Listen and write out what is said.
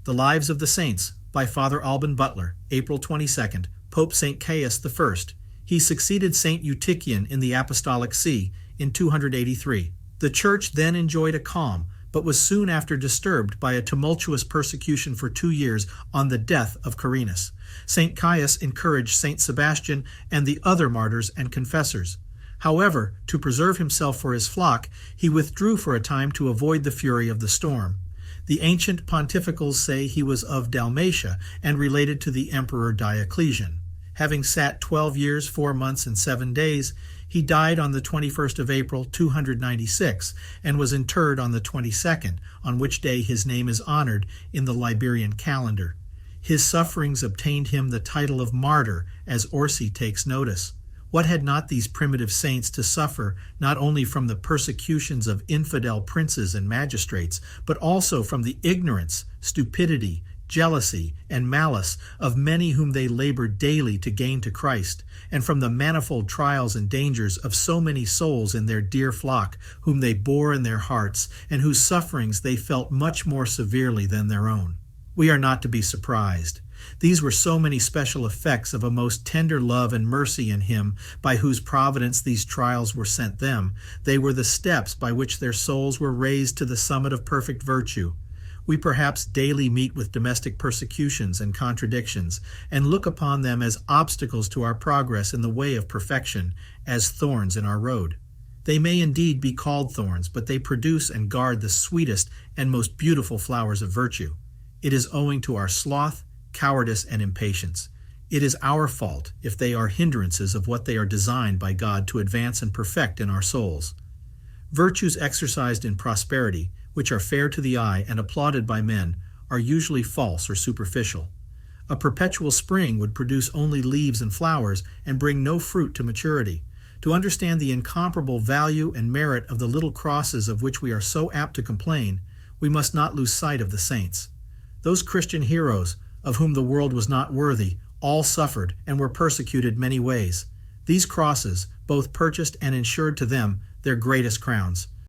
The Lives of the Saints by Father Alban Butler, April 22nd, Pope St. Caius I. He succeeded St. Eutychian in the Apostolic See in 283. The Church then enjoyed a calm, but was soon after disturbed by a tumultuous persecution for 2 years on the death of Holiness. St. Caius encouraged St. Sebastian and the other martyrs and confessors. However, to preserve himself for his flock, he withdrew for a time to avoid the fury of the storm. The ancient pontificals say he was of Dalmatia and related to the Emperor Diocletian. Having sat 12 years, 4 months, and 7 days, he died on the 21st of April, 296, and was interred on the 22nd, on which day his name is honored in the Liberian calendar. His sufferings obtained him the title of martyr, as Orsi takes notice. What had not these primitive saints to suffer, not only from the persecutions of infidel princes and magistrates, but also from the ignorance, stupidity, jealousy, and malice of many whom they labored daily to gain to Christ, and from the manifold trials and dangers of so many souls in their dear flock, whom they bore in their hearts, and whose sufferings they felt much more severely than their own. We are not to be surprised. These were so many special effects of a most tender love and mercy in him, by whose providence these trials were sent them. They were the steps by which their souls were raised to the summit of perfect virtue. We perhaps daily meet with domestic persecutions and contradictions, and look upon them as obstacles to our progress in the way of perfection, as thorns in our road. They may indeed be called thorns, but they produce and guard the sweetest and most beautiful flowers of virtue. It is owing to our sloth, cowardice, and impatience. It is our fault if they are hindrances of what they are designed by God to advance and perfect in our souls. Virtues exercised in prosperity, which are fair to the eye and applauded by men, are usually false or superficial. A perpetual spring would produce only leaves and flowers and bring no fruit to maturity. To understand the incomparable value and merit of the little crosses of which we are so apt to complain, we must not lose sight of the saints. Those Christian heroes, of whom the world was not worthy, all suffered and were persecuted many ways. These crosses both purchased and ensured to them their greatest crowns.